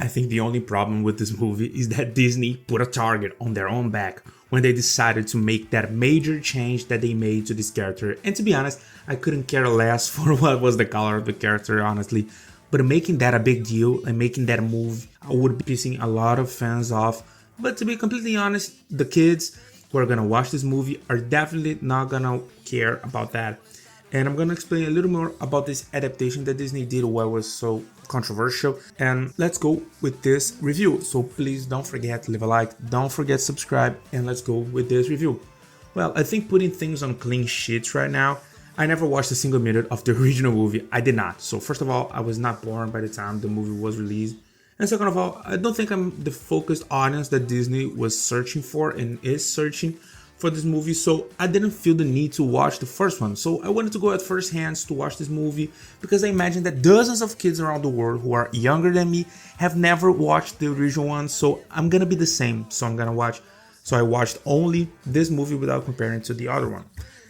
I think the only problem with this movie is that Disney put a target on their own back when they decided to make that major change that they made to this character. And to be honest, I couldn't care less for what was the color of the character, honestly. But making that a big deal and making that move would be pissing a lot of fans off. But to be completely honest, the kids who are gonna watch this movie are definitely not gonna care about that. And I'm gonna explain a little more about this adaptation that Disney did, why it was so controversial. And let's go with this review. So please don't forget to leave a like, don't forget to subscribe, and let's go with this review. Well, I think putting things on clean sheets right now, I never watched a single minute of the original movie. I did not. So first of all, I was not born by the time the movie was released. And second of all, I don't think I'm the focused audience that Disney was searching for and is searching for this movie, so I didn't feel the need to watch the first one. So I wanted to go at first hands to watch this movie because I imagine that dozens of kids around the world who are younger than me have never watched the original one, so I'm gonna be the same. So I watched only this movie without comparing it to the other one.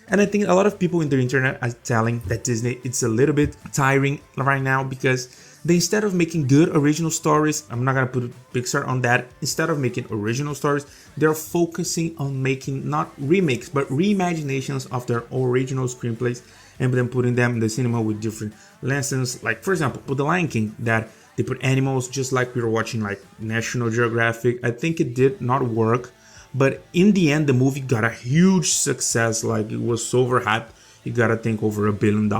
And I think a lot of people in the internet are telling that Disney, it's a little bit tiring right now because instead of making good original stories, I'm not gonna put a Pixar on that, instead of making original stories, they're focusing on making not remakes, but reimaginations of their original screenplays and then putting them in the cinema with different lessons. Like, for example, with The Lion King, that they put animals just like we were watching like National Geographic. I think it did not work, but in the end, the movie got a huge success. Like, it was so overhyped. It got, I think, over $1 billion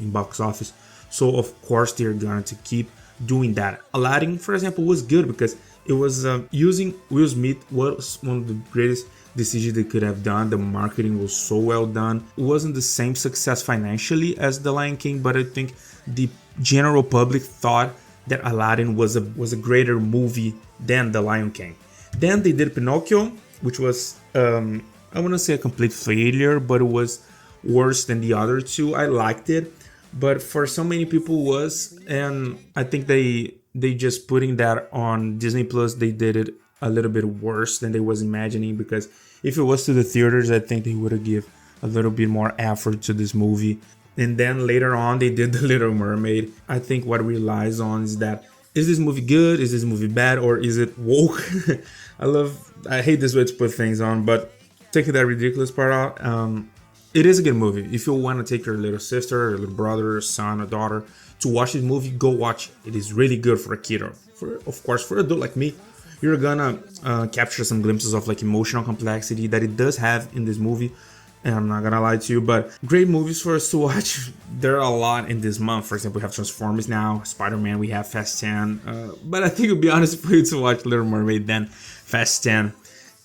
in box office. So of course they're going to keep doing that. Aladdin, for example, was good because it was using Will Smith was one of the greatest decisions they could have done. The marketing was so well done. It wasn't the same success financially as The Lion King, but I think the general public thought that Aladdin was a greater movie than The Lion King. Then they did Pinocchio, which was I want to say a complete failure, but it was worse than the other two. I liked it, but for so many people was, and I think they just putting that on Disney Plus, they did it a little bit worse than they was imagining, because if it was to the theaters, I think they would have give a little bit more effort to this movie. And then later on they did The Little Mermaid. I think what relies on is that, is this movie good, is this movie bad, or is it woke? I hate this way to put things on, but taking that ridiculous part out, it is a good movie. If you want to take your little sister, or little brother, or son, or daughter to watch this movie, go watch it. It is really good for a kid, or of course for an adult like me. You're gonna capture some glimpses of like emotional complexity that it does have in this movie, and I'm not gonna lie to you, but great movies for us to watch. There are a lot in this month. For example, we have Transformers now, Spider-Man, we have Fast 10, but I think it'll be honest for you to watch Little Mermaid than Fast 10.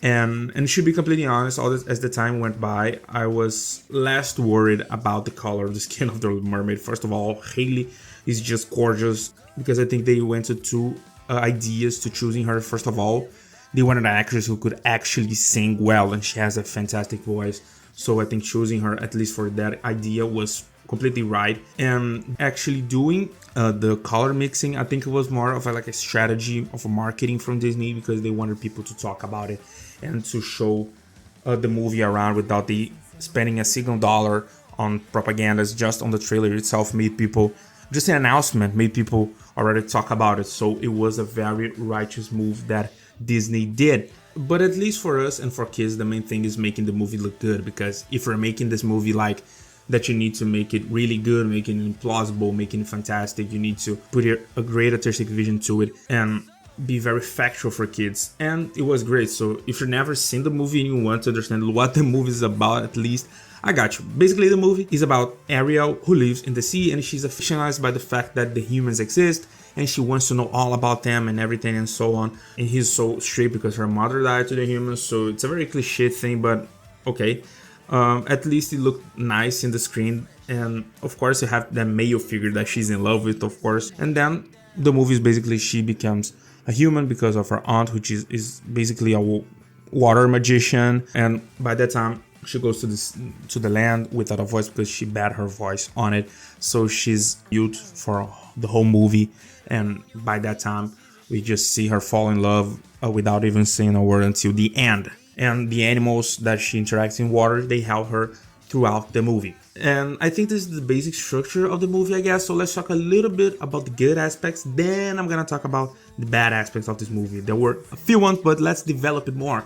And should be completely honest, as the time went by, I was less worried about the color of the skin of the mermaid. First of all, Hailey is just gorgeous, because I think they went to two ideas to choosing her. First of all, they wanted an actress who could actually sing well, and she has a fantastic voice. So I think choosing her, at least for that idea, was completely right. And actually doing the color mixing, I think it was more of a strategy of a marketing from Disney, because they wanted people to talk about it and to show the movie around without the spending a single dollar on propagandas. Just on the trailer itself made people, just an announcement made people already talk about it. So it was a very righteous move that Disney did. But at least for us and for kids, the main thing is making the movie look good, because if we're making this movie like that, you need to make it really good, making it implausible, making it fantastic. You need to put a great artistic vision to it and be very factual for kids. And it was great. So if you've never seen the movie and you want to understand what the movie is about, at least, I got you. Basically, the movie is about Ariel, who lives in the sea, and she's fictionalized by the fact that the humans exist, and she wants to know all about them and everything and so on. And he's so strict because her mother died to the humans, so it's a very cliche thing, but okay. At least it looked nice in the screen. And of course you have that male figure that she's in love with, of course. And then the movie is basically she becomes a human because of her aunt, which is basically a water magician. And by that time she goes to the land without a voice, because she bet her voice on it. So she's mute for the whole movie. And by that time we just see her fall in love without even saying a word until the end. And the animals that she interacts in water, they help her throughout the movie. And I think this is the basic structure of the movie, I guess. So let's talk a little bit about the good aspects. Then I'm gonna talk about the bad aspects of this movie. There were a few ones, but let's develop it more.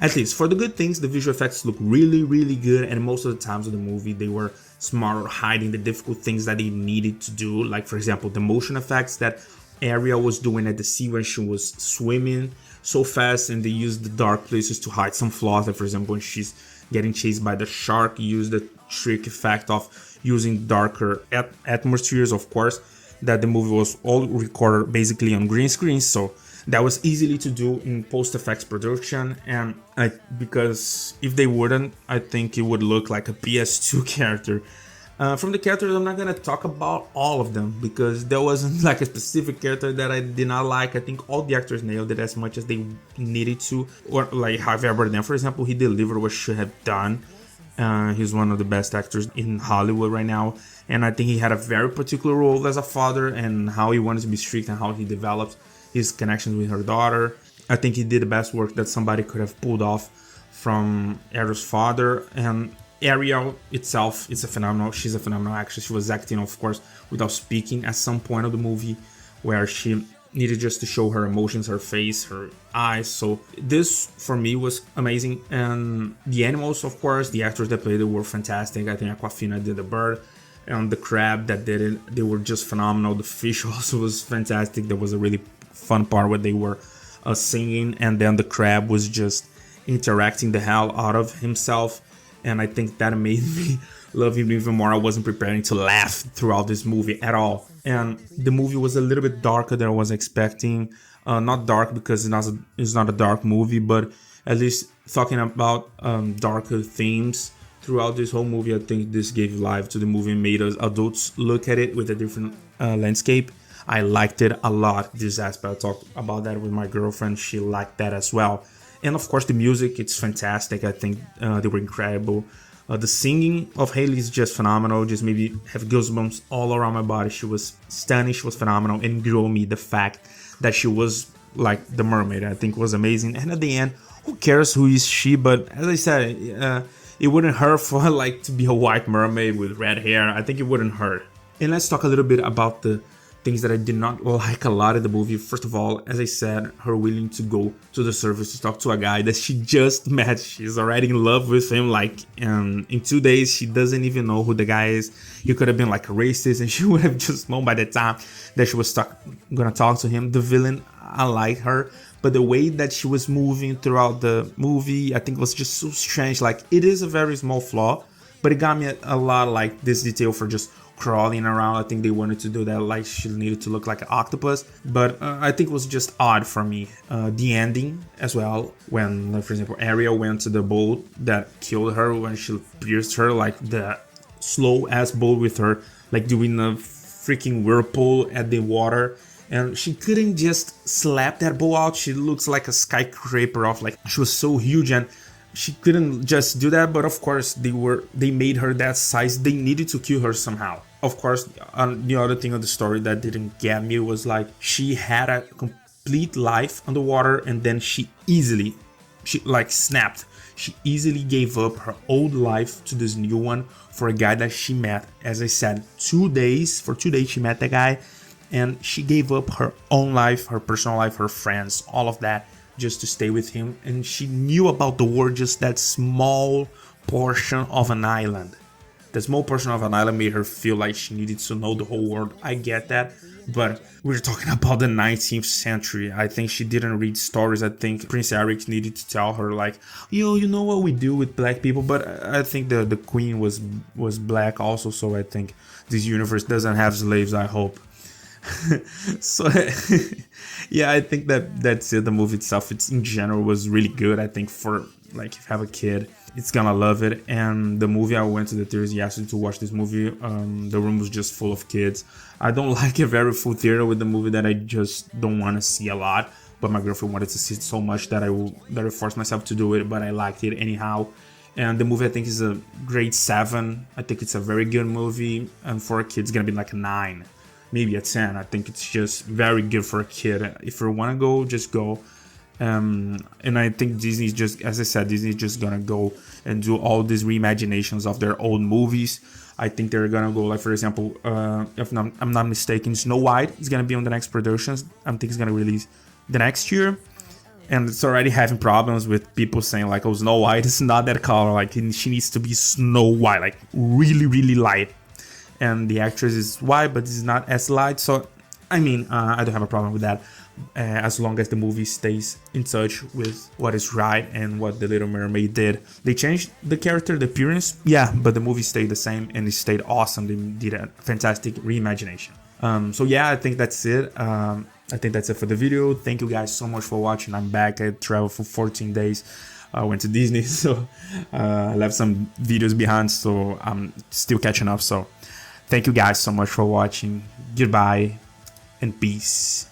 At least for the good things, the visual effects look really, really good. And most of the times of the movie, they were smart hiding the difficult things that they needed to do. Like, for example, the motion effects that Ariel was doing at the sea when she was swimming so fast, and they used the dark places to hide some flaws. Like, for example, when she's getting chased by the shark, used the trick effect of using darker atmospheres, of course, that the movie was all recorded basically on green screen, so that was easily to do in post-effects production. And because if they wouldn't, I think it would look like a PS2 character. From the characters, I'm not gonna talk about all of them because there wasn't like a specific character that I did not like. I think all the actors nailed it as much as they needed to. Or like Javier Bardem, for example, he delivered what should have done. He's one of the best actors in Hollywood right now, and I think he had a very particular role as a father and how he wanted to be strict and how he developed his connections with her daughter. I think he did the best work that somebody could have pulled off from Ariel's father. And Ariel itself is she's a phenomenal actress. She was acting, of course, without speaking at some point of the movie where she needed just to show her emotions, her face, her eyes. So this for me was amazing. And the animals, of course, the actors that played it were fantastic. I think Aquafina did the bird, and the crab that did it, they were just phenomenal. The fish also was fantastic. There was a really fun part where they were singing, and then the crab was just interacting the hell out of himself. And I think that made me love him even more. I wasn't preparing to laugh throughout this movie at all. And the movie was a little bit darker than I was expecting. Not dark because it's not a dark movie, but at least talking about darker themes throughout this whole movie. I think this gave life to the movie and made us adults look at it with a different landscape. I liked it a lot, this aspect. I talked about that with my girlfriend. She liked that as well. And of course, the music, it's fantastic. I think they were incredible. The singing of Halle is just phenomenal. Just maybe have goosebumps all around my body. She was stunning. She was phenomenal. And grew me the fact that she was like the mermaid, I think was amazing. And at the end, who cares who is she? But as I said, it wouldn't hurt for her like to be a white mermaid with red hair. I think it wouldn't hurt. And let's talk a little bit about the things that I did not like a lot in the movie. First of all, as I said, her willing to go to the surface to talk to a guy that she just met. She's already in love with him. Like in 2 days, she doesn't even know who the guy is. He could have been like a racist, and she would have just known by the time that she was gonna talk to him. The villain, I like her, but the way that she was moving throughout the movie, I think was just so strange. Like, it is a very small flaw, but it got me a lot like this detail for just crawling around. I think they wanted to do that, like she needed to look like an octopus, but I think it was just odd for me. The ending as well, when like, for example, Ariel went to the boat that killed her, when she pierced her, like the slow ass boat with her like doing a freaking whirlpool at the water, and she couldn't just slap that boat out. She looks like a skyscraper off, like she was so huge, and she couldn't just do that. But of course they made her that size. They needed to kill her somehow. Of course, the other thing of the story that didn't get me was like she had a complete life underwater, and then she like snapped. She easily gave up her old life to this new one for a guy that she met. As I said, 2 days. For 2 days she met the guy, and she gave up her own life, her personal life, her friends, all of that, just to stay with him. And she knew about the world, just that small portion of an island. The small portion of an island made her feel like she needed to know the whole world. I get that, but we're talking about the 19th century. I think she didn't read stories. I think Prince Eric needed to tell her like, yo, you know what we do with black people. But I think the queen was black also, so I think this universe doesn't have slaves, I hope. So yeah, I think that's it. The movie itself, it's in general was really good. I think for like if you have a kid, it's gonna love it. And the movie, I went to the theaters yesterday to watch this movie. The room was just full of kids. I don't like a very full theater with the movie that I just don't want to see a lot, but my girlfriend wanted to see it so much that I forced myself to do it, but I liked it anyhow. And the movie, I think, is a grade 7. I think it's a very good movie, and for a kid it's gonna be like a 9, maybe a 10. I think it's just very good for a kid. If you want to go, just go. And I think Disney's just, as I said, Disney's just gonna go and do all these reimaginations of their old movies. I think they're gonna go, like, for example, if I'm not mistaken, Snow White is gonna be on the next productions. I think it's gonna release the next year, and it's already having problems with people saying like, "Oh, Snow White is not that color. Like, she needs to be Snow White, like really, really light." And the actress is white, but it's not as light. So, I mean, I don't have a problem with that, as long as the movie stays in touch with what is right and what the Little Mermaid did. They changed the character, the appearance, yeah, but the movie stayed the same and it stayed awesome. They did a fantastic reimagination. So yeah, I think that's it. I think that's it for the video. Thank you guys so much for watching. I'm back. I traveled for 14 days. I went to Disney, so I left some videos behind, so I'm still catching up. So thank you guys so much for watching. Goodbye and peace.